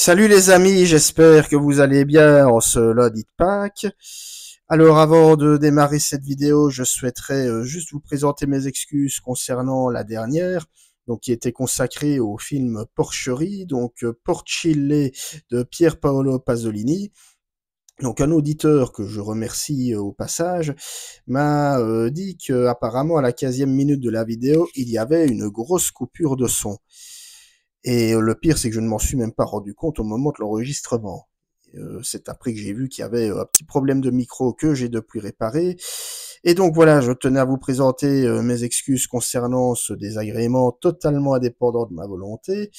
Salut les amis, j'espère que vous allez bien en ce lundi de Pâques. Alors avant de démarrer cette vidéo, je souhaiterais juste vous présenter mes excuses concernant la dernière, donc qui était consacrée au film Porcherie, donc Porcille de Pier Paolo Pasolini. Donc un auditeur que je remercie au passage m'a dit que apparemment à la 15e minute de la vidéo, il y avait une grosse coupure de son. Et le pire, c'est que je ne m'en suis même pas rendu compte au moment de l'enregistrement. C'est après que j'ai vu qu'il y avait un petit problème de micro que j'ai depuis réparé. Et donc voilà, je tenais à vous présenter mes excuses concernant ce désagrément totalement indépendant de ma volonté.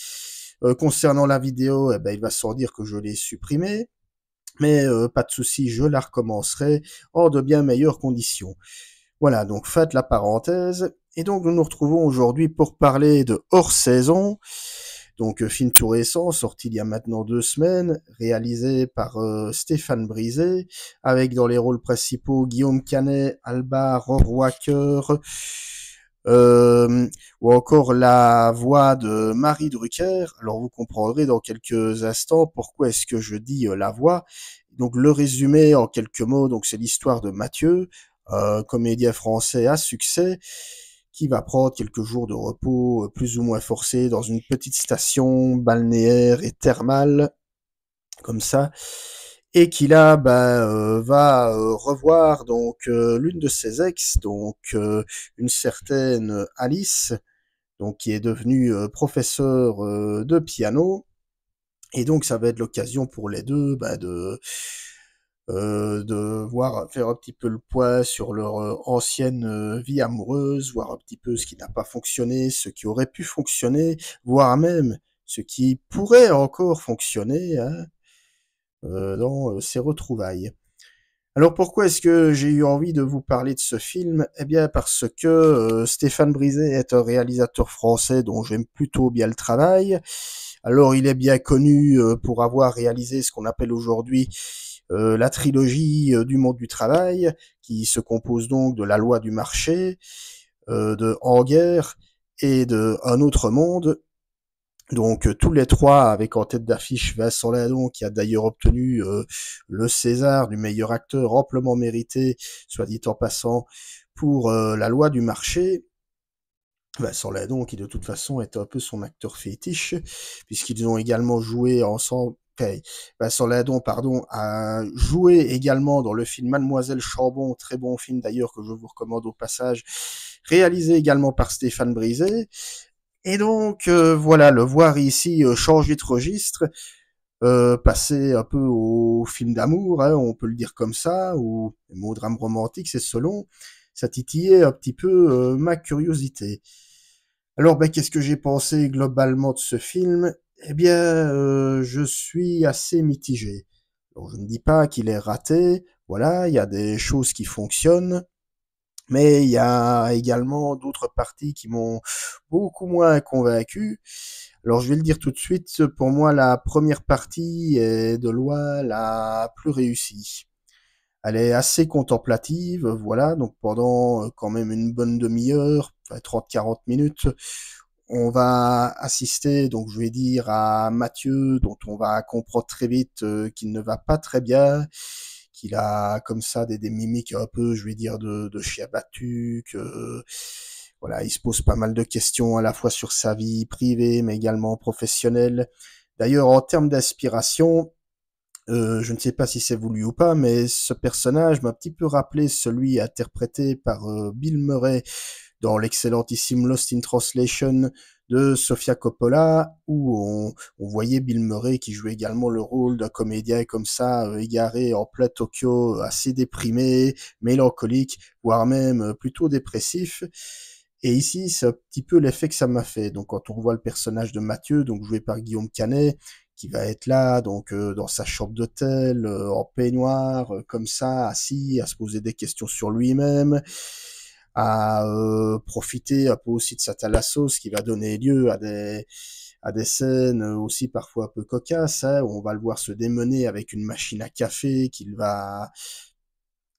Concernant la vidéo, eh ben, il va sans dire que je l'ai supprimée. Mais pas de souci, je la recommencerai en de bien meilleures conditions. Voilà, donc faites la parenthèse. Et donc nous nous retrouvons aujourd'hui pour parler de Hors Saison. Donc film tout récent, sorti il y a maintenant 2 semaines, réalisé par Stéphane Brisé, avec dans les rôles principaux Guillaume Canet, Alba Rohrwacher, euh, ou encore la voix de Marie Drucker. Alors vous comprendrez dans quelques instants pourquoi est-ce que je dis la voix. Donc le résumé en quelques mots, donc c'est l'histoire de Mathieu, comédien français à succès, qui va prendre quelques jours de repos plus ou moins forcés dans une petite station balnéaire et thermale, comme ça, et qui là va revoir donc l'une de ses ex, donc une certaine Alice, donc qui est devenue professeure de piano, et donc ça va être l'occasion pour les deux de voir, faire un petit peu le point sur leur ancienne vie amoureuse, voir un petit peu ce qui n'a pas fonctionné, ce qui aurait pu fonctionner, voire même ce qui pourrait encore fonctionner hein, dans ces retrouvailles. Alors pourquoi est-ce que j'ai eu envie de vous parler de ce film? Eh bien parce que Stéphane Brisé est un réalisateur français dont j'aime plutôt bien le travail. Alors il est bien connu pour avoir réalisé ce qu'on appelle aujourd'hui la trilogie du monde du travail, qui se compose donc de La loi du marché, de En guerre et de Un autre monde. Donc tous les trois avec en tête d'affiche Vincent Lindon, qui a d'ailleurs obtenu le César du meilleur acteur amplement mérité, soit dit en passant, pour La loi du marché. Vincent Lindon qui de toute façon est un peu son acteur fétiche, puisqu'ils ont également joué ensemble. Vincent Lindon, pardon, a joué également dans le film Mademoiselle Chambon, très bon film d'ailleurs que je vous recommande au passage, réalisé également par Stéphane Brisé. Et donc voilà, le voir ici changer de registre, passer un peu au film d'amour, hein, on peut le dire comme ça, ou au drame romantique, c'est selon, ça titillait un petit peu ma curiosité. Alors, qu'est-ce que j'ai pensé globalement de ce film? Eh bien, je suis assez mitigé. Alors, je ne dis pas qu'il est raté, voilà, il y a des choses qui fonctionnent, mais il y a également d'autres parties qui m'ont beaucoup moins convaincu. Alors, je vais le dire tout de suite, pour moi, la première partie est de loin la plus réussie. Elle est assez contemplative, voilà, donc pendant quand même une bonne demi-heure, enfin 30-40 minutes, on va assister, donc je vais dire, à Mathieu, dont on va comprendre très vite qu'il ne va pas très bien, qu'il a comme ça des mimiques un peu, je vais dire, de chien battu, que voilà, il se pose pas mal de questions à la fois sur sa vie privée, mais également professionnelle. D'ailleurs, en termes d'inspiration, je ne sais pas si c'est voulu ou pas, mais ce personnage m'a un petit peu rappelé celui interprété par Bill Murray dans l'excellentissime Lost in Translation de Sofia Coppola, où on voyait Bill Murray qui jouait également le rôle d'un comédien comme ça, égaré en plein Tokyo, assez déprimé, mélancolique, voire même plutôt dépressif. Et ici, c'est un petit peu l'effet que ça m'a fait. Donc, quand on voit le personnage de Mathieu, donc joué par Guillaume Canet, qui va être là, donc dans sa chambre d'hôtel, en peignoir, comme ça, assis, à se poser des questions sur lui-même, à profiter un peu aussi de sa thalassos, qui va donner lieu à des scènes aussi parfois un peu cocasses, hein, où on va le voir se démener avec une machine à café qu'il va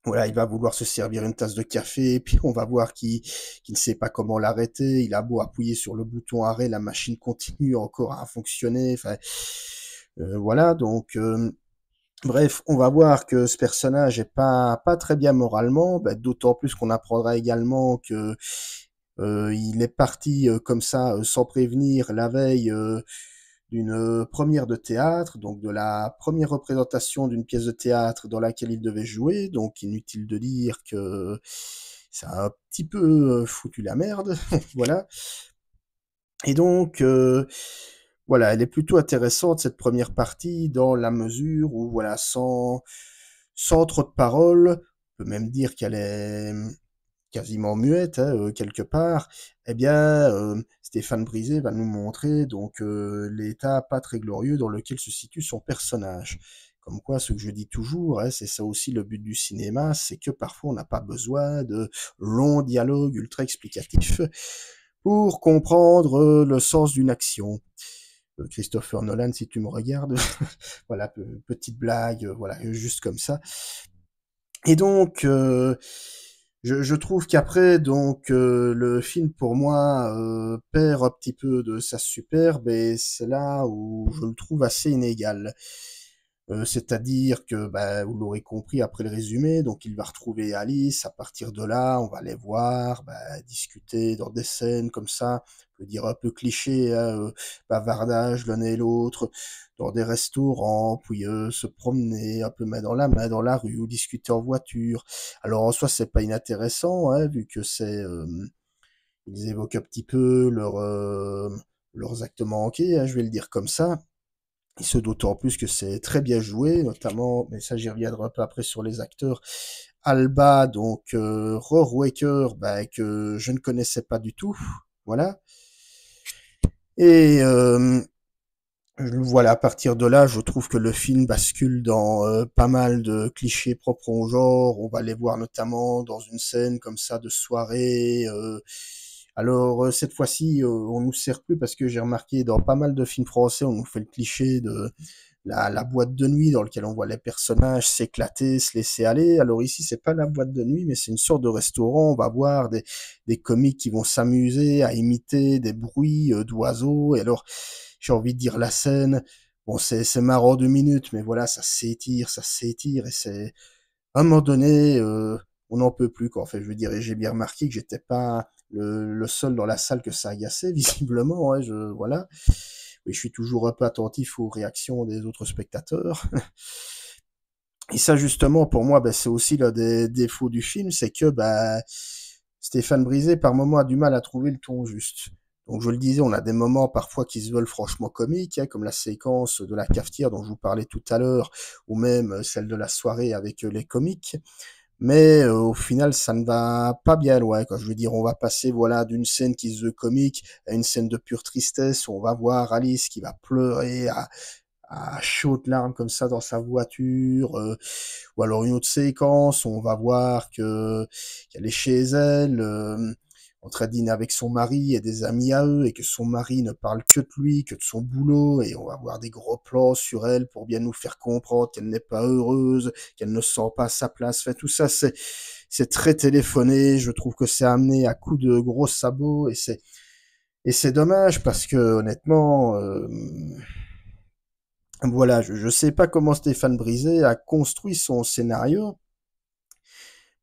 voilà, il va vouloir se servir une tasse de café, puis on va voir qu'il ne sait pas comment l'arrêter. Il a beau appuyer sur le bouton arrêt, la machine continue encore à fonctionner. Enfin, Voilà, donc bref, on va voir que ce personnage est pas très bien moralement, bah, d'autant plus qu'on apprendra également que il est parti comme ça, sans prévenir, la veille d'une première de théâtre, donc de la première représentation d'une pièce de théâtre dans laquelle il devait jouer. Donc inutile de dire que ça a un petit peu foutu la merde, voilà. Et donc, voilà, elle est plutôt intéressante cette première partie dans la mesure où, voilà, sans trop de paroles, on peut même dire qu'elle est quasiment muette, hein, quelque part, eh bien, Stéphane Brisé va nous montrer donc l'état pas très glorieux dans lequel se situe son personnage. Comme quoi, ce que je dis toujours, hein, c'est ça aussi le but du cinéma, c'est que parfois on n'a pas besoin de longs dialogues ultra explicatifs pour comprendre le sens d'une action. Christopher Nolan, si tu me regardes, voilà, petite blague, voilà, juste comme ça. Et donc, je trouve qu'après, donc, le film, pour moi, perd un petit peu de sa superbe, et c'est là où je le trouve assez inégal. C'est-à-dire que, bah, vous l'aurez compris après le résumé, donc il va retrouver Alice. À partir de là, on va les voir, bah, discuter dans des scènes comme ça, on peut dire un peu cliché, hein, bavardage l'un et l'autre, dans des restaurants, puis se promener un peu main dans la rue, ou discuter en voiture. Alors en soi, c'est pas inintéressant, hein, vu que ils évoquent un petit peu leurs actes manqués, hein, je vais le dire comme ça. Et ce d'autant plus que c'est très bien joué, notamment, mais ça j'y reviendrai un peu après sur les acteurs. Alba, donc Rohrwacher, bah, que je ne connaissais pas du tout, voilà. Et voilà, à partir de là, je trouve que le film bascule dans pas mal de clichés propres au genre. On va les voir notamment dans une scène comme ça de soirée. Alors cette fois-ci, on nous sert plus parce que j'ai remarqué dans pas mal de films français, on nous fait le cliché de la boîte de nuit dans lequel on voit les personnages s'éclater, se laisser aller. Alors ici, c'est pas la boîte de nuit, mais c'est une sorte de restaurant. On va voir des comiques qui vont s'amuser à imiter des bruits d'oiseaux. Et alors, j'ai envie de dire la scène. Bon, c'est marrant 2 minutes, mais voilà, ça s'étire, et c'est à un moment donné, on n'en peut plus, quoi. En fait, je veux dire, et j'ai bien remarqué que j'étais pas le seul dans la salle que ça agaçait, visiblement, hein, voilà. Et je suis toujours un peu attentif aux réactions des autres spectateurs. Et ça, justement, pour moi, ben, c'est aussi l'un des défauts du film, c'est que ben, Stéphane Brisé, par moments, a du mal à trouver le ton juste. Donc, je le disais, on a des moments parfois qui se veulent franchement comiques, hein, comme la séquence de la cafetière dont je vous parlais tout à l'heure, ou même celle de la soirée avec les comiques. Mais au final, ça ne va pas bien loin, quoi. Je veux dire, on va passer, voilà, d'une scène qui se veut comique à une scène de pure tristesse, où on va voir Alice qui va pleurer à chaudes larmes comme ça dans sa voiture, ou alors une autre séquence où on va voir qu'elle est chez elle, en train de dîner avec son mari et des amis à eux, et que son mari ne parle que de lui, que de son boulot, et on va voir des gros plans sur elle pour bien nous faire comprendre qu'elle n'est pas heureuse, qu'elle ne sent pas sa place. Fait, tout ça, c'est très téléphoné. Je trouve que c'est amené à coups de gros sabots, et c'est dommage parce que honnêtement, voilà, je sais pas comment Stéphane Brisé a construit son scénario,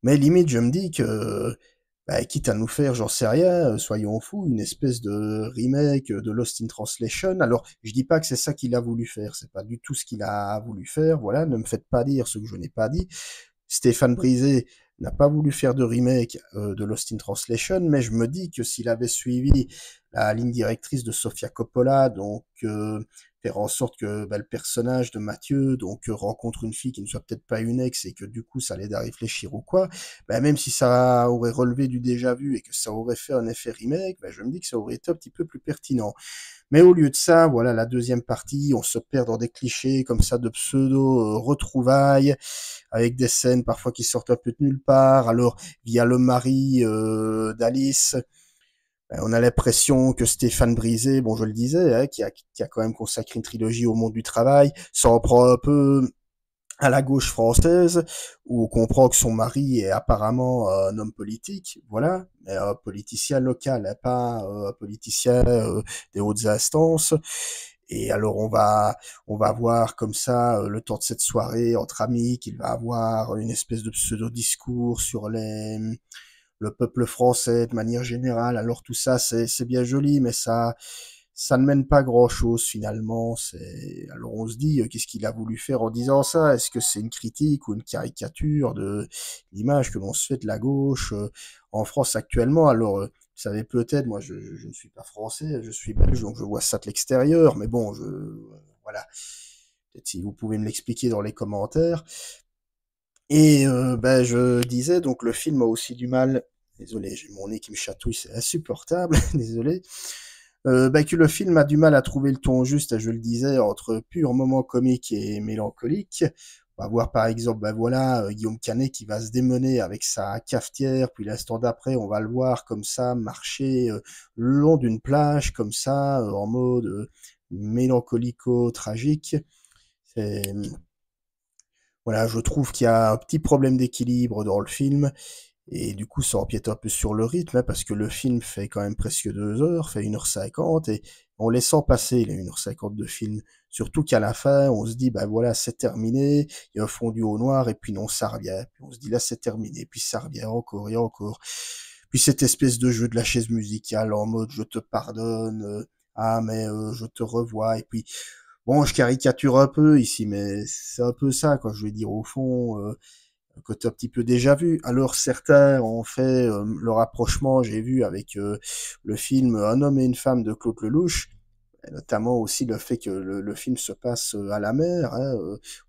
mais limite je me dis que, bah, quitte à nous faire, j'en sais rien, soyons fous, une espèce de remake de Lost in Translation. Alors, je dis pas que c'est ça qu'il a voulu faire, c'est pas du tout ce qu'il a voulu faire, voilà, ne me faites pas dire ce que je n'ai pas dit. Stéphane Brisé n'a pas voulu faire de remake de Lost in Translation, mais je me dis que s'il avait suivi la ligne directrice de Sofia Coppola, donc faire en sorte que bah, le personnage de Mathieu donc rencontre une fille qui ne soit peut-être pas une ex, et que du coup ça l'aide à réfléchir ou quoi, bah, même si ça aurait relevé du déjà vu et que ça aurait fait un effet remake, bah, je me dis que ça aurait été un petit peu plus pertinent. Mais au lieu de ça, voilà, la deuxième partie, on se perd dans des clichés comme ça de pseudo retrouvailles, avec des scènes parfois qui sortent un peu de nulle part. Alors, via le mari d'Alice, ben, on a l'impression que Stéphane Brisé, bon, je le disais, hein, qui a quand même consacré une trilogie au monde du travail, s'en prend un peu à la gauche française, où on comprend que son mari est apparemment un homme politique, voilà, mais un politicien local, hein, pas un politicien des hautes instances. Et alors on va voir comme ça, le temps de cette soirée entre amis, qu'il va avoir une espèce de pseudo-discours sur le peuple français de manière générale. Alors tout ça, c'est bien joli, mais ça ne mène pas grand-chose finalement. Alors on se dit, qu'est-ce qu'il a voulu faire en disant ça? Est-ce que c'est une critique ou une caricature de l'image que l'on se fait de la gauche en France actuellement? Alors, vous savez peut-être, moi je ne suis pas français, je suis belge, donc je vois ça de l'extérieur, mais bon, voilà. Peut-être si vous pouvez me l'expliquer dans les commentaires. Et ben, je disais, donc le film a aussi du mal, désolé, j'ai mon nez qui me chatouille, c'est insupportable, désolé, ben, que le film a du mal à trouver le ton juste, je le disais, entre pur moment comique et mélancolique. On va voir par exemple, ben voilà, Guillaume Canet qui va se démener avec sa cafetière, puis l'instant d'après, on va le voir comme ça, marcher le long d'une plage, comme ça, en mode mélancolico-tragique. C'est, voilà, je trouve qu'il y a un petit problème d'équilibre dans le film, et du coup, ça empiète un peu sur le rythme, hein, parce que le film fait quand même presque 2 heures, fait 1h50, et on les sent passer, les 1h50 de film. Surtout qu'à la fin, on se dit, ben voilà, c'est terminé, il y a un fondu au noir, et puis non, ça revient. Puis on se dit, là, c'est terminé, puis ça revient encore et encore. Puis cette espèce de jeu de la chaise musicale en mode, je te pardonne, ah, mais je te revois, et puis bon, je caricature un peu ici, mais c'est un peu ça, quoi. Je veux dire, au fond, un côté un petit peu déjà vu. Alors certains ont fait le rapprochement, j'ai vu, avec le film Un homme et une femme de Claude Lelouch, et notamment aussi le fait que le film se passe à la mer. Hein,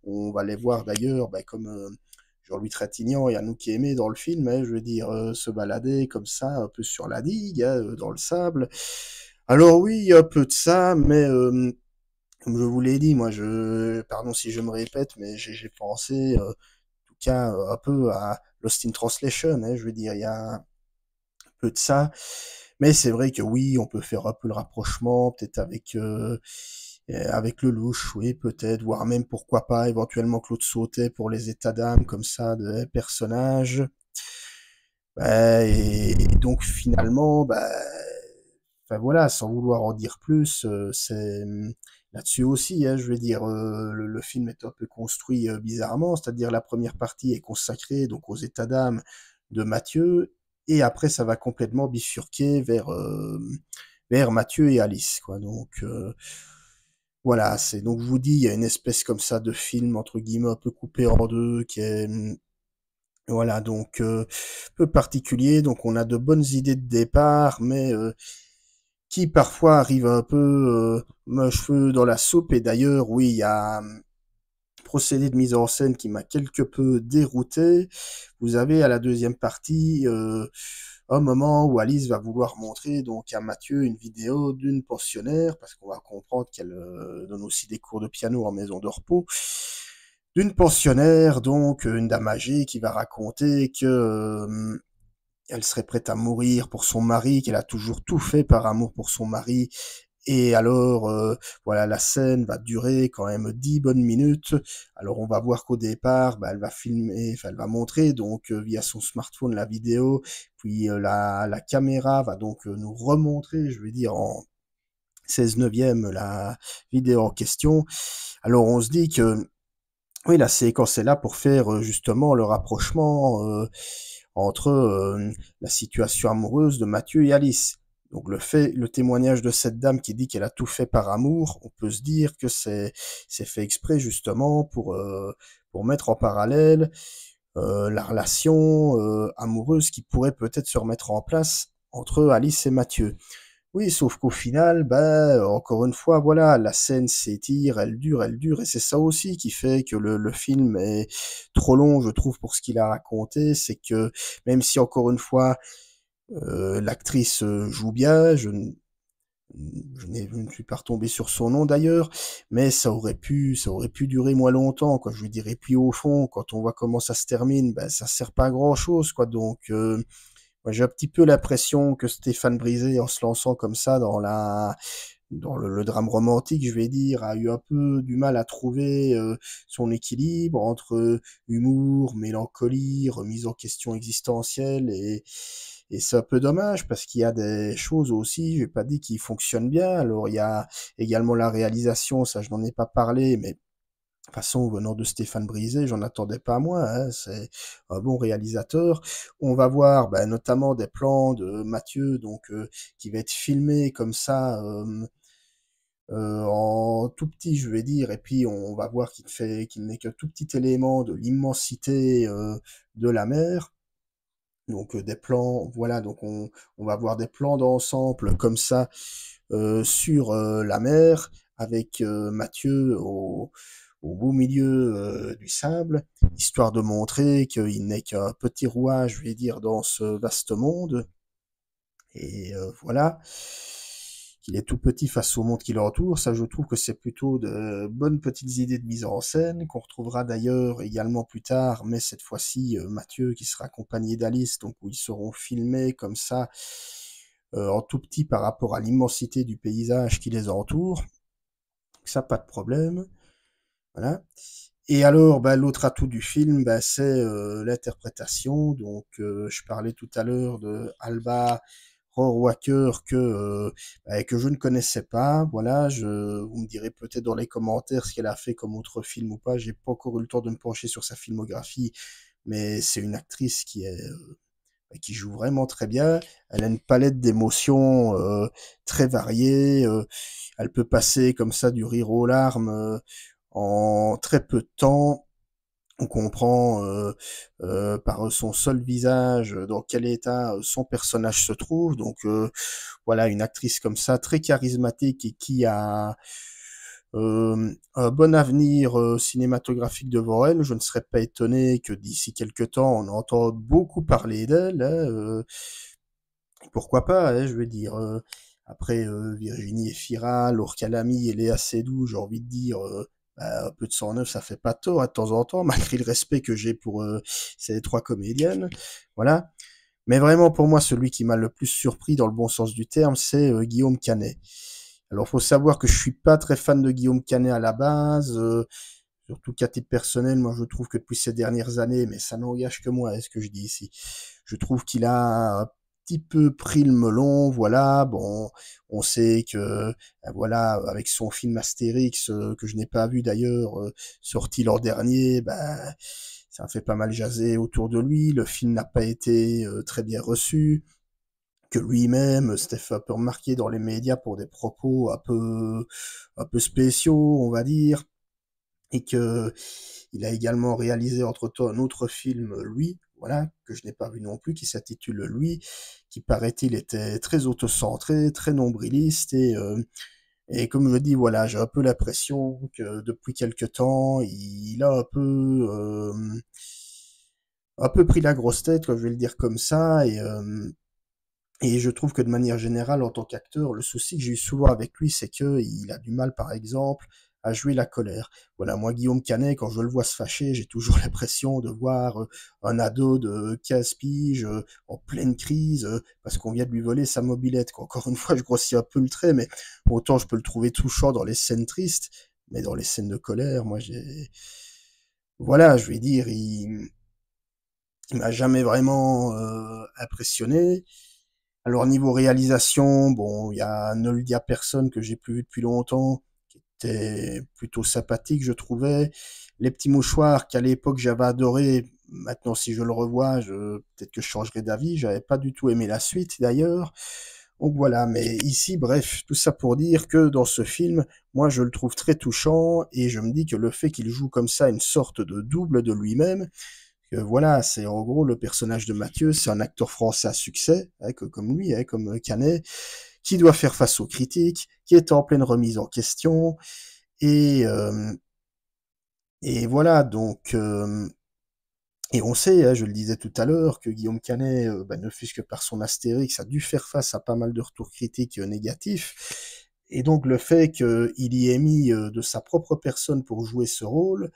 on va les voir d'ailleurs, ben, comme Jean-Louis Trintignant et Anouk Aimé dans le film, hein, je veux dire, se balader comme ça, un peu sur la digue, hein, dans le sable. Alors oui, il y a un peu de ça, mais comme je vous l'ai dit, moi, pardon si je me répète, mais j'ai pensé, en tout cas, un peu à Lost in Translation, hein, je veux dire, il y a un peu de ça. Mais c'est vrai que oui, on peut faire un peu le rapprochement, peut-être avec le louche, oui, peut-être, voire même pourquoi pas, éventuellement Claude Sautet pour les états d'âme, comme ça, de personnages. Bah, et donc finalement, bah, enfin voilà, sans vouloir en dire plus, c'est là-dessus aussi, hein, je veux dire, le film est un peu construit bizarrement, c'est-à-dire la première partie est consacrée donc aux états d'âme de Mathieu, et après ça va complètement bifurquer vers Mathieu et Alice, quoi. Donc voilà, c'est donc je vous dis, il y a une espèce comme ça de film entre guillemets un peu coupé en deux qui est voilà, donc peu particulier. Donc on a de bonnes idées de départ, mais qui parfois arrive un peu un cheveu dans la soupe. Et d'ailleurs, oui, il y a un procédé de mise en scène qui m'a quelque peu dérouté. Vous avez à la deuxième partie un moment où Alice va vouloir montrer donc à Mathieu une vidéo d'une pensionnaire, parce qu'on va comprendre qu'elle donne aussi des cours de piano en maison de repos, d'une pensionnaire, donc une dame âgée qui va raconter que elle serait prête à mourir pour son mari, qu'elle a toujours tout fait par amour pour son mari. Et alors, voilà, la scène va durer quand même 10 bonnes minutes. Alors, on va voir qu'au départ, bah, elle va filmer, enfin, elle va montrer donc via son smartphone la vidéo, puis la caméra va donc nous remontrer, je veux dire, en 16 neuvième la vidéo en question. Alors, on se dit que oui, la séquence est là pour faire justement le rapprochement entre la situation amoureuse de Mathieu et Alice. Donc le témoignage de cette dame qui dit qu'elle a tout fait par amour, on peut se dire que c'est fait exprès justement pour mettre en parallèle la relation amoureuse qui pourrait peut-être se remettre en place entre Alice et Mathieu. Oui, sauf qu'au final, bah, encore une fois, voilà, la scène s'étire, elle dure, et c'est ça aussi qui fait que le film est trop long, je trouve, pour ce qu'il a raconté, c'est que, même si encore une fois, l'actrice joue bien, je ne suis pas retombé sur son nom d'ailleurs, mais ça aurait pu durer moins longtemps, quoi, je veux dire, et puis au fond, quand on voit comment ça se termine, ben, ça sert pas à grand chose, quoi, donc, moi, j'ai un petit peu l'impression que Stéphane Brisé, en se lançant comme ça dans le drame romantique, je vais dire, a eu un peu du mal à trouver son équilibre entre humour, mélancolie, remise en question existentielle Et c'est un peu dommage parce qu'il y a des choses aussi, je n'ai pas dit qui fonctionnent bien. Alors il y a également la réalisation, ça je n'en ai pas parlé, mais de toute façon, venant de Stéphane Brisé, j'en attendais pas moins, hein, c'est un bon réalisateur. On va voir notamment des plans de Mathieu, donc qui va être filmé comme ça, en tout petit, je vais dire, et puis on va voir qu'il n'est qu'un tout petit élément de l'immensité de la mer. Donc des plans, voilà, donc on va voir des plans d'ensemble comme ça sur la mer, avec Mathieu au beau milieu du sable, histoire de montrer qu'il n'est qu'un petit roi, je vais dire, dans ce vaste monde. Et voilà, qu'il est tout petit face au monde qui l'entoure. Ça, je trouve que c'est plutôt de bonnes petites idées de mise en scène, qu'on retrouvera d'ailleurs également plus tard, mais cette fois-ci, Mathieu qui sera accompagné d'Alice, donc où ils seront filmés comme ça, en tout petit par rapport à l'immensité du paysage qui les entoure. Ça, pas de problème. Voilà. Et alors, l'autre atout du film, c'est l'interprétation. Donc, je parlais tout à l'heure de Alba Rohrwacher que je ne connaissais pas. Voilà, vous me direz peut-être dans les commentaires ce qu'elle a fait comme autre film ou pas. J'ai pas encore eu le temps de me pencher sur sa filmographie, mais c'est une actrice qui joue vraiment très bien. Elle a une palette d'émotions très variée. Elle peut passer comme ça du rire aux larmes en très peu de temps. On comprend par son seul visage dans quel état son personnage se trouve. Donc voilà, une actrice comme ça, très charismatique et qui a un bon avenir cinématographique devant elle. Je ne serais pas étonné que d'ici quelques temps, on entende beaucoup parler d'elle. Hein, pourquoi pas, hein, je veux dire. Après Virginie Efira, Laure Calamy et Léa Seydoux, j'ai envie de dire, un peu de sang neuf, ça fait pas tort, hein, de temps en temps, malgré le respect que j'ai pour ces trois comédiennes. Voilà. Mais vraiment, pour moi, celui qui m'a le plus surpris dans le bon sens du terme, c'est Guillaume Canet. Alors, faut savoir que je suis pas très fan de Guillaume Canet à la base, surtout qu'à titre personnel, moi, je trouve que depuis ces dernières années, mais ça n'engage que moi, est-ce que je dis ici, je trouve qu'il a un petit peu pris le melon, voilà, bon, on sait que, voilà, avec son film Astérix, que je n'ai pas vu d'ailleurs, sorti l'an dernier, ça a fait pas mal jaser autour de lui, le film n'a pas été très bien reçu, que lui-même s'était fait un peu remarquer dans les médias pour des propos un peu spéciaux, on va dire, et que il a également réalisé entre-temps un autre film, lui, voilà, que je n'ai pas vu non plus, qui s'intitule Lui, qui paraît-il était très autocentré, très nombriliste, et comme je dis, voilà, j'ai un peu l'impression que depuis quelque temps, il a un peu pris la grosse tête, quoi, je vais le dire comme ça, et je trouve que de manière générale, en tant qu'acteur, le souci que j'ai eu souvent avec lui, c'est que il a du mal, par exemple, à jouer la colère. Voilà, moi, Guillaume Canet, quand je le vois se fâcher, j'ai toujours l'impression de voir un ado de 15 piges en pleine crise parce qu'on vient de lui voler sa mobilette, quoi. Encore une fois, je grossis un peu le trait, mais autant je peux le trouver touchant dans les scènes tristes, mais dans les scènes de colère, moi, voilà, je vais dire, il m'a jamais vraiment impressionné. Alors niveau réalisation, bon, il y a Noldia Personne que j'ai plus vu depuis longtemps, qui était plutôt sympathique, je trouvais. Les Petits Mouchoirs qu'à l'époque j'avais adoré, maintenant si je le revois, peut-être que je changerai d'avis. J'avais pas du tout aimé la suite d'ailleurs. Donc voilà, mais ici, bref, tout ça pour dire que dans ce film, moi je le trouve très touchant et je me dis que le fait qu'il joue comme ça une sorte de double de lui-même, que voilà, c'est en gros le personnage de Mathieu, c'est un acteur français à succès, hein, comme lui, hein, comme Canet, qui doit faire face aux critiques, qui est en pleine remise en question, et, euh, et voilà, donc, et on sait, hein, je le disais tout à l'heure, que Guillaume Canet, ne fût-ce que par son Astérix, a dû faire face à pas mal de retours critiques négatifs, et donc le fait qu'il y ait mis de sa propre personne pour jouer ce rôle,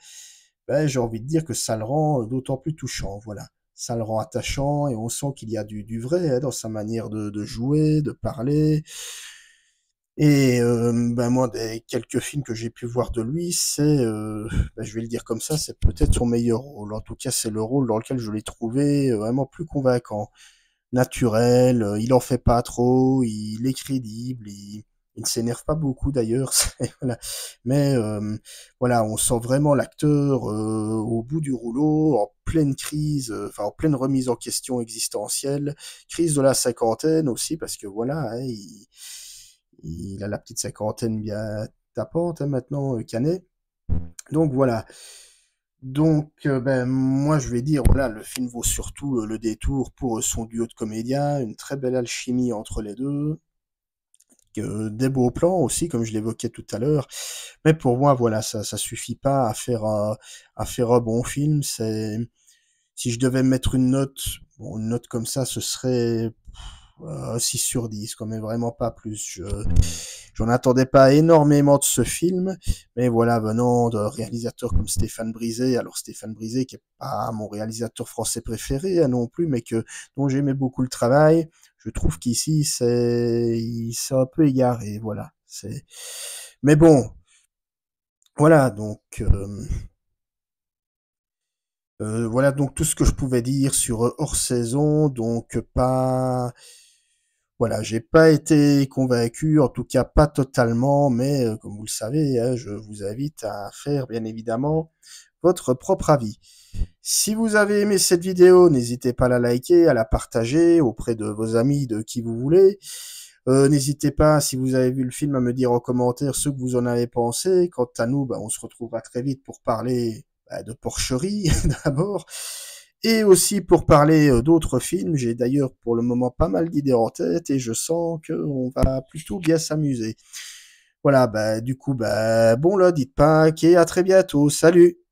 j'ai envie de dire que ça le rend d'autant plus touchant, voilà. Ça le rend attachant et on sent qu'il y a du vrai hein, dans sa manière de jouer, de parler. Et moi, des quelques films que j'ai pu voir de lui, je vais le dire comme ça, c'est peut-être son meilleur rôle. En tout cas, c'est le rôle dans lequel je l'ai trouvé vraiment plus convaincant. naturel, il en fait pas trop, il est crédible, il ne s'énerve pas beaucoup d'ailleurs, voilà. Mais voilà, on sent vraiment l'acteur au bout du rouleau, en pleine crise, enfin en pleine remise en question existentielle, crise de la cinquantaine aussi, parce que voilà, hein, il a la petite cinquantaine bien tapante hein, maintenant, Canet. Donc voilà. Donc, ben, moi, je vais dire, voilà, le film vaut surtout le détour pour son duo de comédiens, une très belle alchimie entre les deux, des beaux plans aussi, comme je l'évoquais tout à l'heure. Mais pour moi, voilà, ça suffit pas à faire un bon film. C'est, si je devais mettre une note, bon, une note comme ça, ce serait 6 sur 10, quand même vraiment pas plus. J'en attendais pas énormément de ce film, mais voilà, venant de réalisateurs comme Stéphane Brisé, alors Stéphane Brisé qui est pas mon réalisateur français préféré hein, non plus, mais dont j'aimais beaucoup le travail, je trouve qu'ici il s'est un peu égaré, voilà. Mais bon, voilà voilà donc tout ce que je pouvais dire sur Hors Saison, donc pas voilà, j'ai pas été convaincu, en tout cas pas totalement, mais comme vous le savez, hein, je vous invite à faire bien évidemment votre propre avis. Si vous avez aimé cette vidéo, n'hésitez pas à la liker, à la partager auprès de vos amis, de qui vous voulez. N'hésitez pas, si vous avez vu le film, à me dire en commentaire ce que vous en avez pensé. Quant à nous, on se retrouvera très vite pour parler de porcherie d'abord. Et aussi pour parler d'autres films, j'ai d'ailleurs pour le moment pas mal d'idées en tête et je sens qu'on va plutôt bien s'amuser. Voilà, du coup, bon là, dites pas, et à très bientôt. Salut!